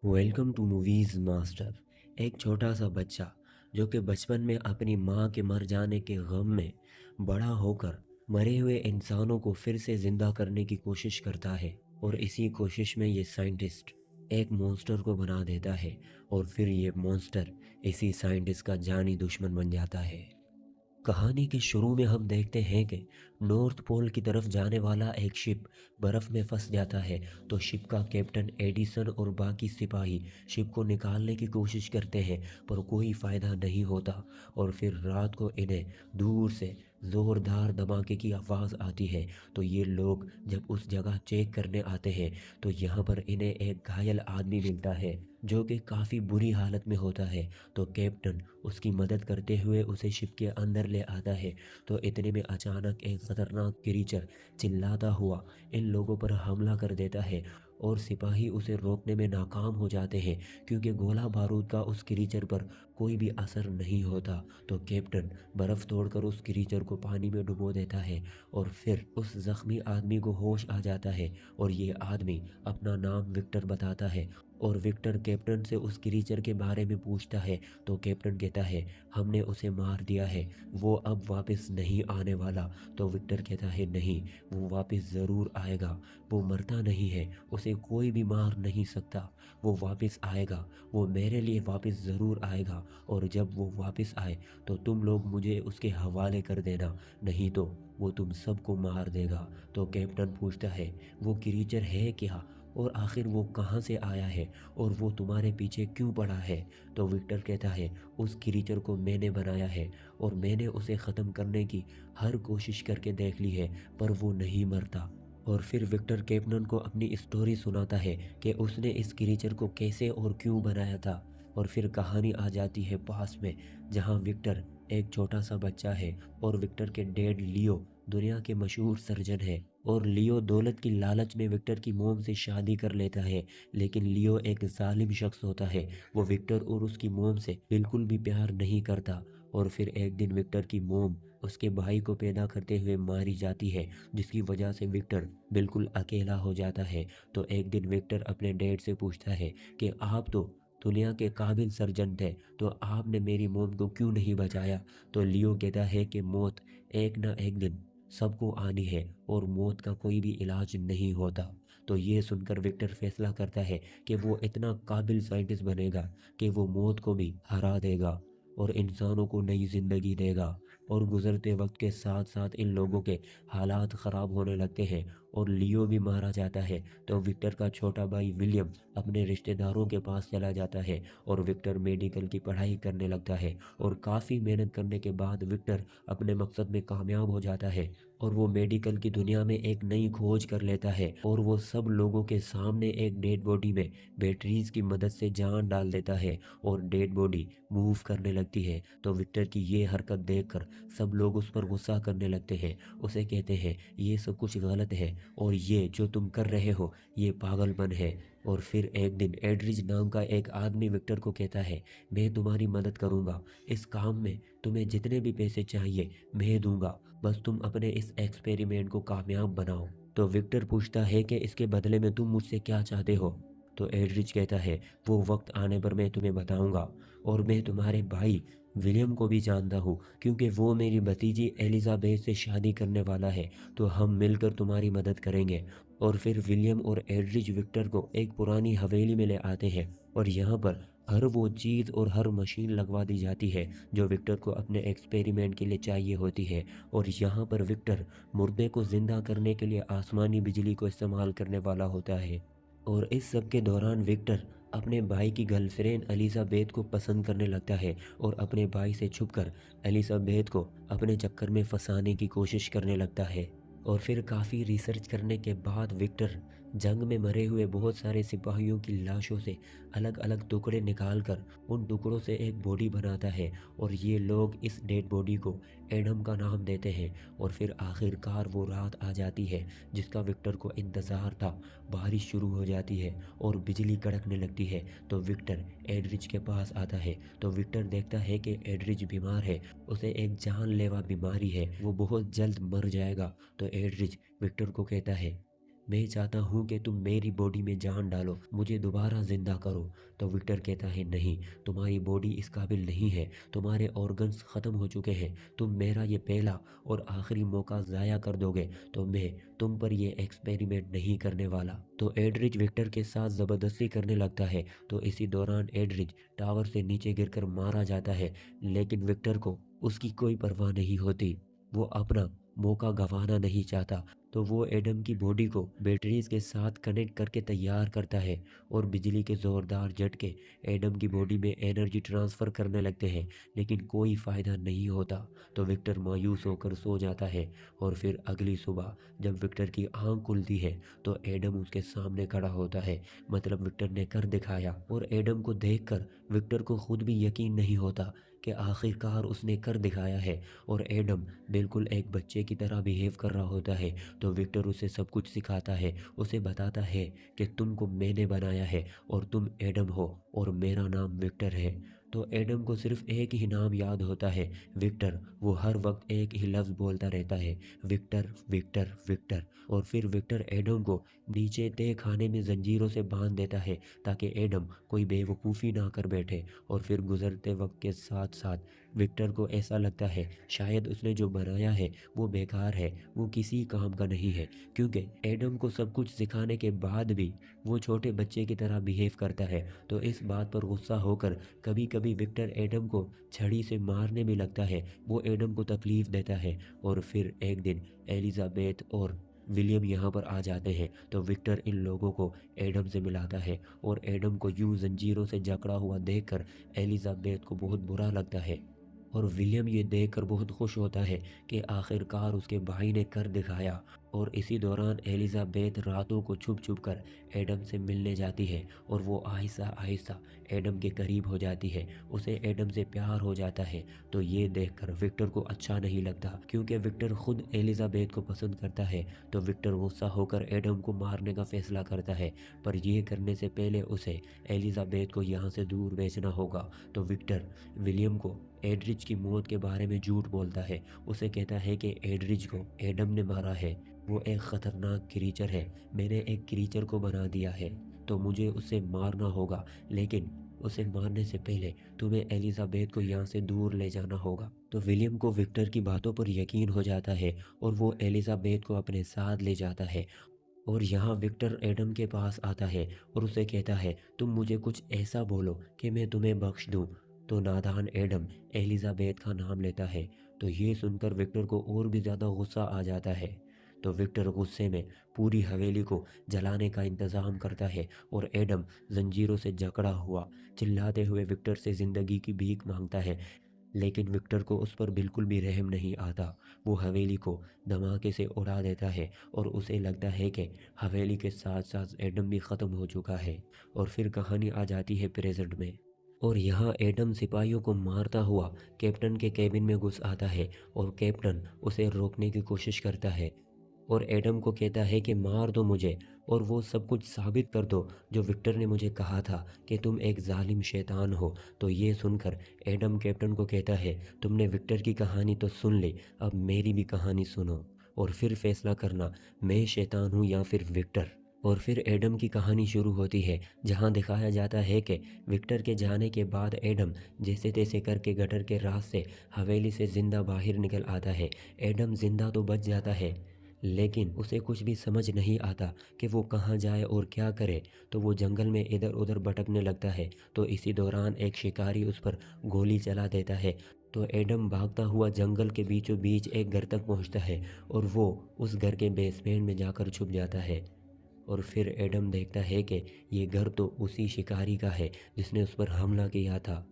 Welcome to movies master. एक छोटा सा बच्चा जो कि बचपन में अपनी माँ के मर जाने के गम में बड़ा होकर मरे हुए इंसानों को फिर से ज़िंदा करने की कोशिश करता है। और इसी कोशिश में ये साइंटिस्ट एक मॉन्स्टर को बना देता है और फिर ये मॉन्स्टर इसी साइंटिस्ट का जानी दुश्मन बन जाता है। कहानी के शुरू में हम देखते हैं कि नॉर्थ पोल की तरफ जाने वाला एक शिप बर्फ़ में फंस जाता है। तो शिप का कैप्टन एडिसन और बाकी सिपाही शिप को निकालने की कोशिश करते हैं, पर कोई फ़ायदा नहीं होता। और फिर रात को इन्हें दूर से ज़ोरदार धमाके की आवाज़ आती है। तो ये लोग जब उस जगह चेक करने आते हैं तो यहाँ पर इन्हें एक घायल आदमी मिलता है जो कि काफ़ी बुरी हालत में होता है। तो कैप्टन उसकी मदद करते हुए उसे शिप के अंदर ले आता है। तो इतने में अचानक एक ख़तरनाक क्रीचर चिल्लाता हुआ इन लोगों पर हमला कर देता है और सिपाही उसे रोकने में नाकाम हो जाते हैं, क्योंकि गोला बारूद का उस क्रीचर पर कोई भी असर नहीं होता। तो कैप्टन बर्फ़ तोड़कर उस क्रीचर को पानी में डुबो देता है और फिर उस ज़ख्मी आदमी को होश आ जाता है। और ये आदमी अपना नाम विक्टर बताता है और विक्टर कैप्टन से उस क्रीचर के बारे में पूछता है। तो कैप्टन कहता है हमने उसे मार दिया है, वो अब वापस नहीं आने वाला। तो विक्टर कहता है नहीं, वो वापस ज़रूर आएगा, वो मरता नहीं है, उसे कोई भी मार नहीं सकता, वो वापस आएगा, वो मेरे लिए वापस ज़रूर आएगा। और जब वो वापस आए तो तुम लोग मुझे उसके हवाले कर देना, नहीं तो वो तुम सबको मार देगा। तो कैप्टन पूछता है वो क्रीचर है क्या, और आखिर वो कहाँ से आया है, और वो तुम्हारे पीछे क्यों पड़ा है। तो विक्टर कहता है उस क्रीचर को मैंने बनाया है और मैंने उसे ख़त्म करने की हर कोशिश करके देख ली है, पर वो नहीं मरता। और फिर विक्टर कैप्टन को अपनी स्टोरी सुनाता है कि उसने इस क्रीचर को कैसे और क्यों बनाया था। और फिर कहानी आ जाती है पास में, जहाँ विक्टर एक छोटा सा बच्चा है और विक्टर के डैड लियो दुनिया के मशहूर सर्जन है। और लियो दौलत की लालच में विक्टर की मोम से शादी कर लेता है, लेकिन लियो एक जालिम शख्स होता है, वो विक्टर और उसकी मोम से बिल्कुल भी प्यार नहीं करता। और फिर एक दिन विक्टर की मोम उसके भाई को पैदा करते हुए मारी जाती है, जिसकी वजह से विक्टर बिल्कुल अकेला हो जाता है। तो एक दिन विक्टर अपने डैड से पूछता है कि आप तो दुनिया के काबिल सर्जन थे, तो आपने मेरी मोम को क्यों नहीं बचाया। तो लियो कहता है कि मौत एक ना एक दिन सबको आनी है और मौत का कोई भी इलाज नहीं होता। तो ये सुनकर विक्टर फैसला करता है कि वो इतना काबिल साइंटिस्ट बनेगा कि वो मौत को भी हरा देगा और इंसानों को नई ज़िंदगी देगा। और गुज़रते वक्त के साथ साथ इन लोगों के हालात ख़राब होने लगते हैं और लियो भी मारा जाता है। तो विक्टर का छोटा भाई विलियम अपने रिश्तेदारों के पास चला जाता है और विक्टर मेडिकल की पढ़ाई करने लगता है। और काफ़ी मेहनत करने के बाद विक्टर अपने मकसद में कामयाब हो जाता है और वो मेडिकल की दुनिया में एक नई खोज कर लेता है और वो सब लोगों के सामने एक डेड बॉडी में बैटरीज की मदद से जान डाल देता है और डेड बॉडी मूव करने लगती है। तो विक्टर की ये हरकत देखकर सब लोग उस पर गुस्सा करने लगते हैं, उसे कहते हैं ये सब कुछ गलत है और ये जो तुम कर रहे हो ये पागलपन है। और फिर एक दिन एडरिज नाम का एक आदमी विक्टर को कहता है मैं तुम्हारी मदद करूँगा इस काम में, तुम्हें जितने भी पैसे चाहिए मैं दूंगा, बस तुम अपने इस एक्सपेरिमेंट को कामयाब बनाओ। तो विक्टर पूछता है कि इसके बदले में तुम मुझसे क्या चाहते हो। तो एडरिच कहता है वो वक्त आने पर मैं तुम्हें बताऊंगा, और मैं तुम्हारे भाई विलियम को भी जानता हूँ, क्योंकि वो मेरी भतीजी एलिजाबेथ से शादी करने वाला है, तो हम मिलकर तुम्हारी मदद करेंगे। और फिर विलियम और एडरिच विक्टर को एक पुरानी हवेली में ले आते हैं और यहाँ पर हर वो चीज़ और हर मशीन लगवा दी जाती है जो विक्टर को अपने एक्सपेरिमेंट के लिए चाहिए होती है। और यहाँ पर विक्टर मुर्दे को ज़िंदा करने के लिए आसमानी बिजली को इस्तेमाल करने वाला होता है। और इस सब के दौरान विक्टर अपने भाई की गर्लफ्रेंड एलिजाबेथ को पसंद करने लगता है और अपने भाई से छुपकर एलिजाबेथ को अपने चक्कर में फंसाने की कोशिश करने लगता है। और फिर काफ़ी रिसर्च करने के बाद विक्टर जंग में मरे हुए बहुत सारे सिपाहियों की लाशों से अलग अलग टुकड़े निकालकर उन टुकड़ों से एक बॉडी बनाता है और ये लोग इस डेड बॉडी को एडम का नाम देते हैं। और फिर आखिरकार वो रात आ जाती है जिसका विक्टर को इंतज़ार था। बारिश शुरू हो जाती है और बिजली कड़कने लगती है। तो विक्टर एडरिच के पास आता है। तो विक्टर देखता है कि एडरिच बीमार है, उसे एक जानलेवा बीमारी है, वो बहुत जल्द मर जाएगा। तो एडरिच विक्टर को कहता है मैं चाहता हूँ कि तुम मेरी बॉडी में जान डालो, मुझे दोबारा ज़िंदा करो। तो विक्टर कहता है नहीं, तुम्हारी बॉडी इस काबिल नहीं है, तुम्हारे ऑर्गन्स ख़त्म हो चुके हैं, तुम मेरा ये पहला और आखिरी मौका ज़ाया कर दोगे तो मैं तुम पर ये एक्सपेरिमेंट नहीं करने वाला। तो एडरिच विक्टर के साथ ज़बरदस्ती करने लगता है। तो इसी दौरान एडरिच टावर से नीचे गिरकर मारा जाता है, लेकिन विक्टर को उसकी कोई परवाह नहीं होती। वो अपना मौका गंवाना नहीं चाहता, तो वो एडम की बॉडी को बैटरीज के साथ कनेक्ट करके तैयार करता है और बिजली के ज़ोरदार झटके एडम की बॉडी में एनर्जी ट्रांसफ़र करने लगते हैं, लेकिन कोई फ़ायदा नहीं होता। तो विक्टर मायूस होकर सो जाता है और फिर अगली सुबह जब विक्टर की आंख खुलती है तो एडम उसके सामने खड़ा होता है। मतलब विक्टर ने कर दिखाया, और एडम को देखकर विक्टर को खुद भी यकीन नहीं होता कि आखिरकार उसने कर दिखाया है। और एडम बिल्कुल एक बच्चे की तरह बिहेव कर रहा होता है। तो विक्टर उसे सब कुछ सिखाता है, उसे बताता है कि तुमको मैंने बनाया है और तुम एडम हो और मेरा नाम विक्टर है। तो एडम को सिर्फ एक ही नाम याद होता है, विक्टर। वो हर वक्त एक ही लफ्ज़ बोलता रहता है, विक्टर विक्टर विक्टर। और फिर विक्टर एडम को नीचे तय खाने में जंजीरों से बांध देता है ताकि एडम कोई बेवकूफ़ी ना कर बैठे। और फिर गुजरते वक्त के साथ साथ विक्टर को ऐसा लगता है शायद उसने जो बनाया है वो बेकार है, वो किसी काम का नहीं है, क्योंकि एडम को सब कुछ सिखाने के बाद भी वो छोटे बच्चे की तरह बिहेव करता है। तो इस बात पर गुस्सा होकर कभी कभी विक्टर एडम को छड़ी से मारने भी लगता है, वो एडम को तकलीफ़ देता है। और फिर एक दिन एलिजाबेथ और विलियम यहाँ पर आ जाते हैं, तो विक्टर इन लोगों को एडम से मिलाता है। और एडम को यूं जंजीरों से जकड़ा हुआ देखकर एलिजाबेथ को बहुत बुरा लगता है, और विलियम ये देखकर बहुत खुश होता है कि आखिरकार उसके भाई ने कर दिखाया। और इसी दौरान एलिजाबेथ रातों को छुप छुप कर एडम से मिलने जाती है, और वो आहिस्ता आहिस्ता एडम के करीब हो जाती है, उसे एडम से प्यार हो जाता है। तो ये देखकर विक्टर को अच्छा नहीं लगता, क्योंकि विक्टर खुद एलिजाबेथ को पसंद करता है। तो विक्टर गुस्सा होकर एडम को मारने का फैसला करता है, पर यह करने से पहले उसे एलिजाबेथ को यहाँ से दूर भेजना होगा। तो विक्टर विलियम को एडरिच की मौत के बारे में झूठ बोलता है, उसे कहता है कि एडरिच को एडम ने मारा है, वो एक ख़तरनाक क्रीचर है, मैंने एक क्रीचर को बना दिया है, तो मुझे उसे मारना होगा, लेकिन उसे मारने से पहले तुम्हें एलिजाबेथ को यहाँ से दूर ले जाना होगा। तो विलियम को विक्टर की बातों पर यकीन हो जाता है और वो एलिजाबेथ को अपने साथ ले जाता है। और यहाँ विक्टर एडम के पास आता है और उसे कहता है तुम मुझे कुछ ऐसा बोलो कि मैं तुम्हें बख्श दूँ। तो नादान एडम एलिजाबेथ का नाम लेता है। तो ये सुनकर विक्टर को और भी ज़्यादा गुस्सा आ जाता है। तो विक्टर गुस्से में पूरी हवेली को जलाने का इंतज़ाम करता है, और एडम जंजीरों से जकड़ा हुआ चिल्लाते हुए विक्टर से ज़िंदगी की भीख मांगता है। लेकिन विक्टर को उस पर बिल्कुल भी रहम नहीं आता। वो हवेली को धमाके से उड़ा देता है, और उसे लगता है कि हवेली के साथ साथ एडम भी ख़त्म हो चुका है। और फिर कहानी आ जाती है प्रेजेंट में, और यहाँ एडम सिपाहियों को मारता हुआ कैप्टन के केबिन में घुस आता है, और कैप्टन उसे रोकने की कोशिश करता है और एडम को कहता है कि मार दो मुझे और वो सब कुछ साबित कर दो जो विक्टर ने मुझे कहा था कि तुम एक जालिम शैतान हो। तो ये सुनकर एडम कैप्टन को कहता है तुमने विक्टर की कहानी तो सुन ली, अब मेरी भी कहानी सुनो और फिर फैसला करना मैं शैतान हूँ या फिर विक्टर। और फिर एडम की कहानी शुरू होती है, जहां दिखाया जाता है कि विक्टर के जाने के बाद एडम जैसे तैसे करके गटर के रास्ते से हवेली से ज़िंदा बाहर निकल आता है। एडम ज़िंदा तो बच जाता है, लेकिन उसे कुछ भी समझ नहीं आता कि वो कहाँ जाए और क्या करे। तो वो जंगल में इधर उधर भटकने लगता है। तो इसी दौरान एक शिकारी उस पर गोली चला देता है। तो एडम भागता हुआ जंगल के बीचों बीच एक घर तक पहुंचता है, और वो उस घर के बेसमेंट में जाकर छुप जाता है। और फिर एडम देखता है कि ये घर तो उसी शिकारी का है जिसने उस पर हमला किया था,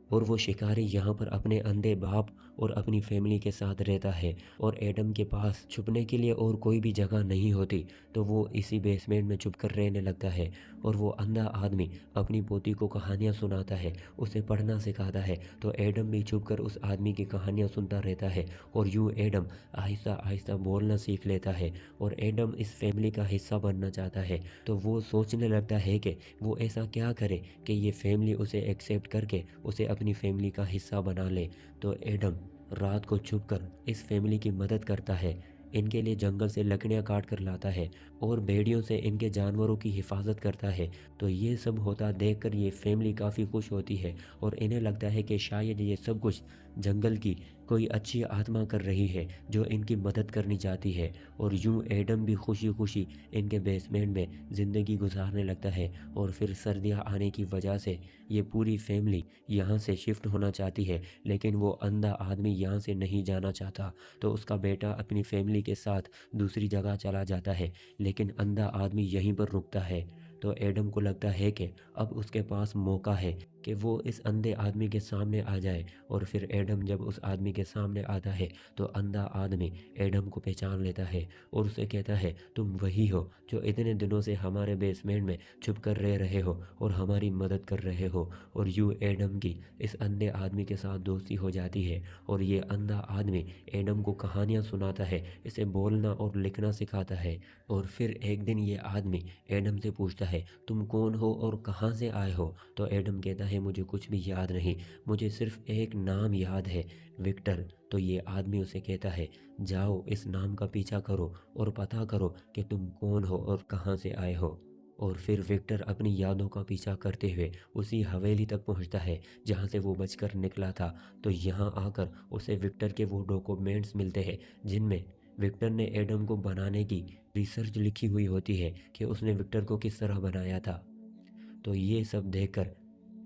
और वो शिकारी यहाँ पर अपने अंधे बाप और अपनी फैमिली के साथ रहता है, और एडम के पास छुपने के लिए और कोई भी जगह नहीं होती। तो वो इसी बेसमेंट में छुप कर रहने लगता है, और वो अंधा आदमी अपनी पोती को कहानियाँ सुनाता है, उसे पढ़ना सिखाता है। तो एडम भी छुप कर उस आदमी की कहानियाँ सुनता रहता है, और यूँ एडम आहिस्ता आहिस्ता बोलना सीख लेता है, और एडम इस फैमिली का हिस्सा बनना चाहता है। तो वो सोचने लगता है कि वो ऐसा क्या करे कि ये फैमिली उसे एक्सेप्ट करके उसे अपनी फैमिली का हिस्सा बना ले। तो एडम रात को छुपकर इस फैमिली की मदद करता है। इनके लिए जंगल से लकड़ियाँ काट कर लाता है और भेड़ियों से इनके जानवरों की हिफाजत करता है। तो ये सब होता देखकर ये फैमिली काफ़ी खुश होती है और इन्हें लगता है कि शायद ये सब कुछ जंगल की कोई अच्छी आत्मा कर रही है जो इनकी मदद करनी चाहती है। और यूं एडम भी खुशी खुशी इनके बेसमेंट में ज़िंदगी गुजारने लगता है। और फिर सर्दियाँ आने की वजह से ये पूरी फैमिली यहाँ से शिफ्ट होना चाहती है, लेकिन वो अंधा आदमी यहाँ से नहीं जाना चाहता। तो उसका बेटा अपनी फैमिली के साथ दूसरी जगह चला जाता है, लेकिन अंधा आदमी यहीं पर रुकता है। तो एडम को लगता है कि अब उसके पास मौका है कि वो इस अंधे आदमी के सामने आ जाए। और फिर एडम जब उस आदमी के सामने आता है तो अंधा आदमी एडम को पहचान लेता है और उसे कहता है, तुम वही हो जो इतने दिनों से हमारे बेसमेंट में छुप कर रह रहे हो और हमारी मदद कर रहे हो। और यूँ एडम की इस अंधे आदमी के साथ दोस्ती हो जाती है और ये अंधा आदमी एडम को कहानियाँ सुनाता है, इसे बोलना और लिखना सिखाता है। और फिर एक दिन ये आदमी एडम से पूछता है, तुम कौन हो और कहाँ से आए हो? तो एडम कहता है, मुझे कुछ भी याद नहीं, मुझे सिर्फ एक नाम याद है, विक्टर। तो ये आदमी उसे कहता है, जाओ इस नाम का पीछा करो और पता करो कि तुम कौन हो और कहाँ से आए हो। और फिर विक्टर अपनी यादों का पीछा करते हुए उसी हवेली तक पहुंचता है जहां से वो बचकर निकला था। तो यहाँ आकर उसे विक्टर के वो डॉक्यूमेंट्स मिलते हैं जिनमें विक्टर ने एडम को बनाने की रिसर्च लिखी हुई होती है कि उसने विक्टर को किस तरह बनाया था। तो ये सब देखकर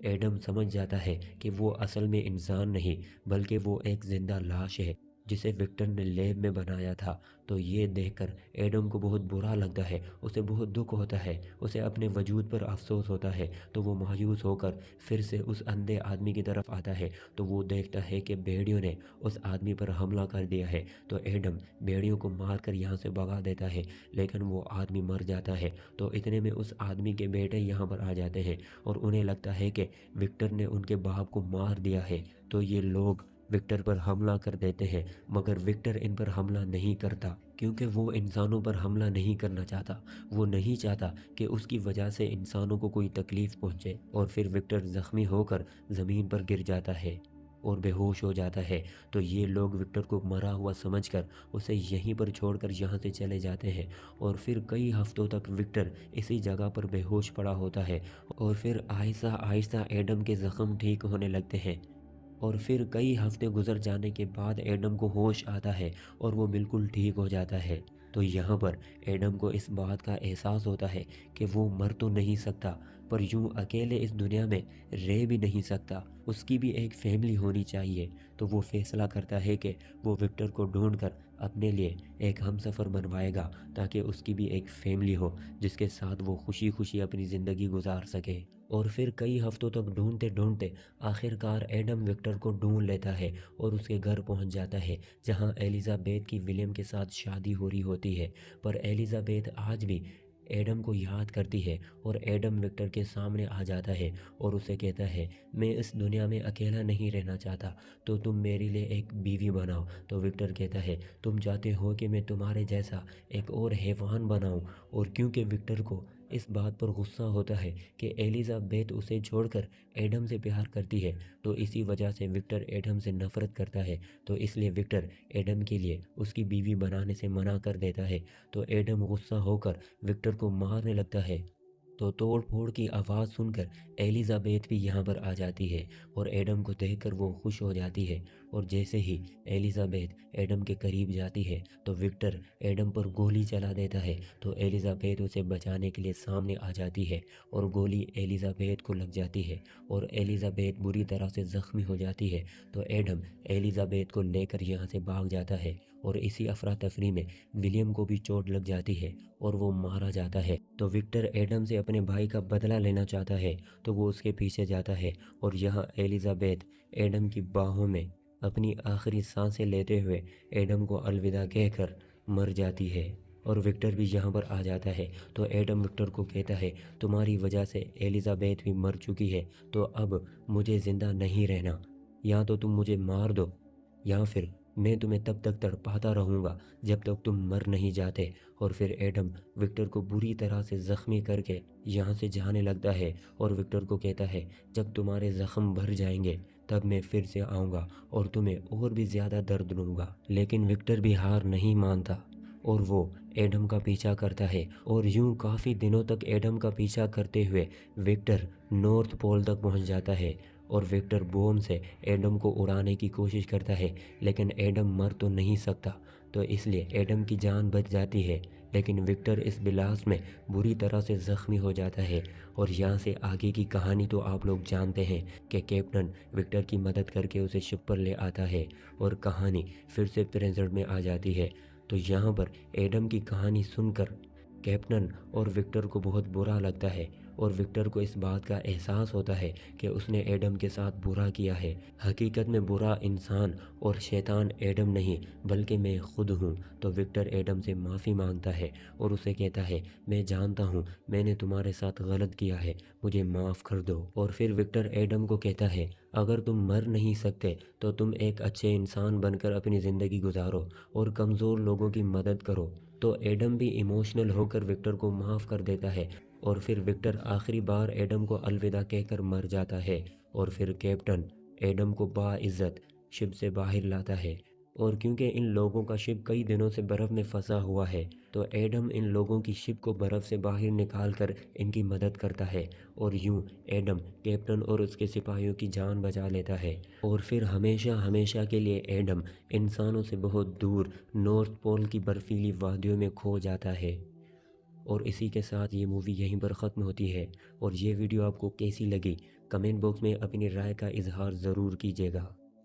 एडम समझ जाता है कि वो असल में इंसान नहीं बल्कि वो एक जिंदा लाश है जिसे विक्टर ने लैब में बनाया था। तो ये देखकर एडम को बहुत बुरा लगता है, उसे बहुत दुख होता है, उसे अपने वजूद पर अफसोस होता है। तो वो मायूस होकर फिर से उस अंधे आदमी की तरफ आता है। तो वो देखता है कि भेड़ियों ने उस आदमी पर हमला कर दिया है। तो एडम भेड़ियों को मार कर यहाँ से भगा देता है, लेकिन वो आदमी मर जाता है। तो इतने में उस आदमी के बेटे यहाँ पर आ जाते हैं और उन्हें लगता है कि विक्टर ने उनके बाप को मार दिया है। तो ये लोग विक्टर पर हमला कर देते हैं, मगर विक्टर इन पर हमला नहीं करता क्योंकि वो इंसानों पर हमला नहीं करना चाहता। वो नहीं चाहता कि उसकी वजह से इंसानों को कोई तकलीफ पहुंचे। और फिर विक्टर ज़ख्मी होकर ज़मीन पर गिर जाता है और बेहोश हो जाता है। तो ये लोग विक्टर को मरा हुआ समझकर उसे यहीं पर छोड़कर यहाँ से चले जाते हैं। और फिर कई हफ्तों तक विक्टर इसी जगह पर बेहोश पड़ा होता है। और फिर आहिस्ता आहिस्ता एडम के ज़ख्म ठीक होने लगते हैं। और फिर कई हफ्ते गुजर जाने के बाद एडम को होश आता है और वो बिल्कुल ठीक हो जाता है। तो यहाँ पर एडम को इस बात का एहसास होता है कि वो मर तो नहीं सकता, पर यूं अकेले इस दुनिया में रह भी नहीं सकता, उसकी भी एक फैमिली होनी चाहिए। तो वो फैसला करता है कि वो विक्टर को ढूंढकर अपने लिए एक हमसफ़र बनवाएगा ताकि उसकी भी एक फैमिली हो जिसके साथ वो खुशी खुशी अपनी ज़िंदगी गुजार सके। और फिर कई हफ्तों तक ढूंढते ढूंढते आखिरकार एडम विक्टर को ढूंढ लेता है और उसके घर पहुंच जाता है जहां एलिजाबेथ की विलियम के साथ शादी हो रही होती है। पर एलिजाबेथ आज भी एडम को याद करती है और एडम विक्टर के सामने आ जाता है और उसे कहता है, मैं इस दुनिया में अकेला नहीं रहना चाहता, तो तुम मेरे लिए एक बीवी बनाओ। तो विक्टर कहता है, तुम चाहते हो कि मैं तुम्हारे जैसा एक और हैवान बनाऊं। और क्योंकि विक्टर को इस बात पर गुस्सा होता है कि एलिजाबेथ उसे छोड़कर एडम से प्यार करती है, तो इसी वजह से विक्टर एडम से नफरत करता है। तो इसलिए विक्टर एडम के लिए उसकी बीवी बनाने से मना कर देता है। तो एडम गुस्सा होकर विक्टर को मारने लगता है। तो तोड़ फोड़ की आवाज़ सुनकर एलिजाबेथ भी यहाँ पर आ जाती है और एडम को देखकर वो खुश हो जाती है। और जैसे ही एलिजाबेथ एडम के करीब जाती है तो विक्टर एडम पर गोली चला देता है। तो एलिजाबेथ उसे बचाने के लिए सामने आ जाती है और गोली एलिजाबेथ को लग जाती है और एलिजाबेथ बुरी तरह से ज़ख्मी हो जाती है। तो एडम एलिजाबेथ को लेकर यहाँ से भाग जाता है और इसी अफरा तफरी में विलियम को भी चोट लग जाती है और वो मारा जाता है। तो विक्टर एडम से अपने भाई का बदला लेना चाहता है, तो वो उसके पीछे जाता है और यहाँ एलिजाबेथ एडम की बाहों में अपनी आखिरी सांसें लेते हुए एडम को अलविदा कहकर मर जाती है। और विक्टर भी यहाँ पर आ जाता है। तो एडम विक्टर को कहता है, तुम्हारी वजह से एलिजाबेथ भी मर चुकी है, तो अब मुझे ज़िंदा नहीं रहना, या तो तुम मुझे मार दो या फिर मैं तुम्हें तब तक तड़पाता रहूँगा जब तक तुम मर नहीं जाते। और फिर एडम विक्टर को बुरी तरह से ज़ख्मी करके यहाँ से जाने लगता है और विक्टर को कहता है, जब तुम्हारे ज़ख्म भर जाएंगे तब मैं फिर से आऊँगा और तुम्हें और भी ज़्यादा दर्द दूँगा। लेकिन विक्टर भी हार नहीं मानता और वो एडम का पीछा करता है और यूं काफ़ी दिनों तक एडम का पीछा करते हुए विक्टर नॉर्थ पोल तक पहुंच जाता है और विक्टर बॉम से एडम को उड़ाने की कोशिश करता है, लेकिन एडम मर तो नहीं सकता, तो इसलिए एडम की जान बच जाती है। लेकिन विक्टर इस ब्लास्ट में बुरी तरह से ज़ख्मी हो जाता है और यहाँ से आगे की कहानी तो आप लोग जानते हैं कि कैप्टन विक्टर की मदद करके उसे शिप पर ले आता है और कहानी फिर से प्रेजेंट में आ जाती है। तो यहाँ पर एडम की कहानी सुनकर कैप्टन और विक्टर को बहुत बुरा लगता है और विक्टर को इस बात का एहसास होता है कि उसने एडम के साथ बुरा किया है। हकीकत में बुरा इंसान और शैतान एडम नहीं बल्कि मैं खुद हूँ। तो विक्टर एडम से माफ़ी मांगता है और उसे कहता है, मैं जानता हूँ मैंने तुम्हारे साथ गलत किया है, मुझे माफ़ कर दो। और फिर विक्टर एडम को कहता है, अगर तुम मर नहीं सकते तो तुम एक अच्छे इंसान बनकर अपनी ज़िंदगी गुजारो और कमज़ोर लोगों की मदद करो। तो एडम भी इमोशनल होकर विक्टर को माफ़ कर देता है और फिर विक्टर आखिरी बार एडम को अलविदा कहकर मर जाता है और फिर कैप्टन एडम को बाइज़्ज़त शिप से बाहर लाता है। और क्योंकि इन लोगों का शिप कई दिनों से बर्फ़ में फंसा हुआ है, तो एडम इन लोगों की शिप को बर्फ़ से बाहर निकाल कर इनकी मदद करता है और यूं एडम कैप्टन और उसके सिपाहियों की जान बचा लेता है। और फिर हमेशा हमेशा के लिए एडम इंसानों से बहुत दूर नॉर्थ पोल की बर्फीली वादियों में खो जाता है। और इसी के साथ ये मूवी यहीं पर ख़त्म होती है। और ये वीडियो आपको कैसी लगी कमेंट बॉक्स में अपनी राय का इजहार ज़रूर कीजिएगा।